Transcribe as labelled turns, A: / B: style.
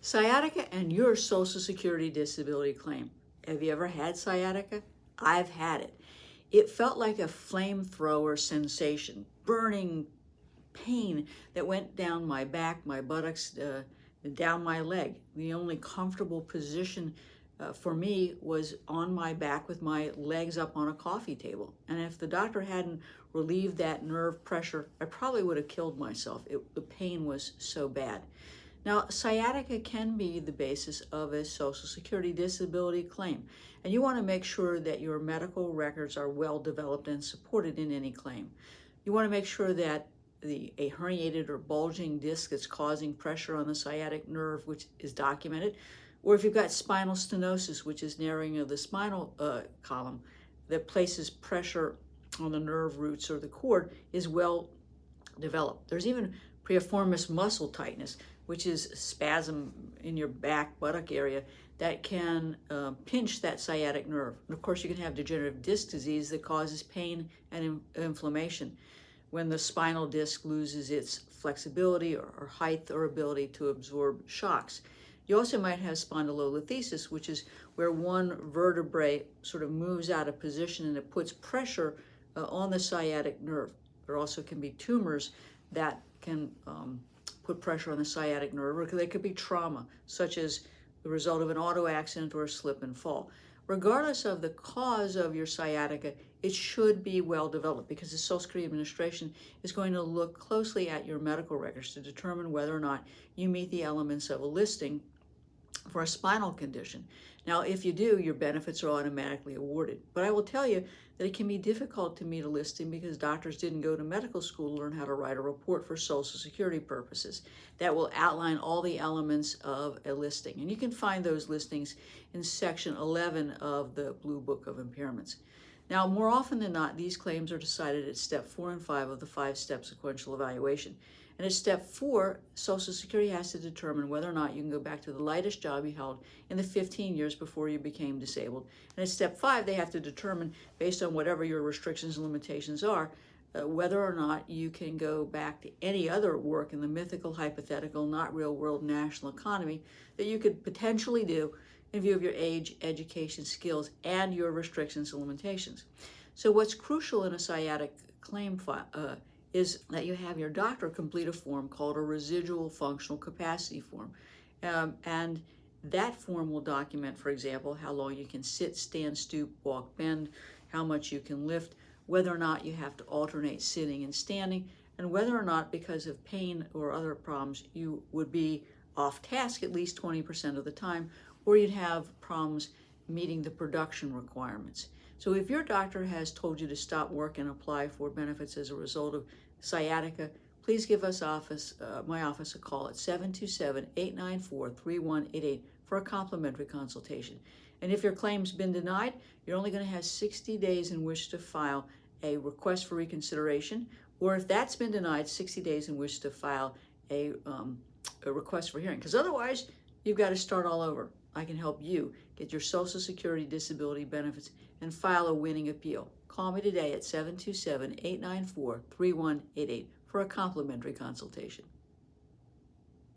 A: Sciatica and your Social Security disability claim. Have you ever had sciatica? I've had it. It felt like a flamethrower sensation, burning pain that went down my back, my buttocks, down my leg. The only comfortable position for me was on my back with my legs up on a coffee table. And if the doctor hadn't relieved that nerve pressure, I probably would have killed myself. The pain was so bad. Now, sciatica can be the basis of a Social Security disability claim, and you want to make sure that your medical records are well developed and supported in any claim. You want to make sure that a herniated or bulging disc that's causing pressure on the sciatic nerve, which is documented, or if you've got spinal stenosis, which is narrowing of the spinal column that places pressure on the nerve roots or the cord, is well developed. There's even piriformis muscle tightness, which is spasm in your back buttock area that can pinch that sciatic nerve. And of course, you can have degenerative disc disease that causes pain and inflammation when the spinal disc loses its flexibility or height or ability to absorb shocks. You also might have spondylolisthesis, which is where one vertebrae sort of moves out of position and it puts pressure on the sciatic nerve. There also can be tumors that can put pressure on the sciatic nerve, or there could be trauma, such as the result of an auto accident or a slip and fall. Regardless of the cause of your sciatica, it should be well developed because the Social Security Administration is going to look closely at your medical records to determine whether or not you meet the elements of a listing for a spinal condition. Now, if you do, your benefits are automatically awarded. But I will tell you that it can be difficult to meet a listing because doctors didn't go to medical school to learn how to write a report for Social Security purposes that will outline all the elements of a listing. And you can find those listings in Section 11 of the Blue Book of Impairments. Now, more often than not, these claims are decided at Step 4 and 5 of the 5-step sequential evaluation. And at Step 4, Social Security has to determine whether or not you can go back to the lightest job you held in the 15 years before you became disabled. And at Step 5, they have to determine, based on whatever your restrictions and limitations are, whether or not you can go back to any other work in the mythical, hypothetical, not real-world national economy that you could potentially do in view of your age, education, skills, and your restrictions and limitations. So what's crucial in a sciatic claim file is that you have your doctor complete a form called a residual functional capacity form. And that form will document, for example, how long you can sit, stand, stoop, walk, bend, how much you can lift, whether or not you have to alternate sitting and standing, and whether or not, because of pain or other problems, you would be off task at least 20% of the time, or you'd have problems meeting the production requirements. So if your doctor has told you to stop work and apply for benefits as a result of sciatica, please give us my office a call at 727-894-3188 for a complimentary consultation. And if your claim's been denied, you're only going to have 60 days in which to file a request for reconsideration, or if that's been denied, 60 days in which to file a request for hearing, because otherwise you've got to start all over. I can help you get your Social Security disability benefits and file a winning appeal. Call me today at 727-894-3188 for a complimentary consultation.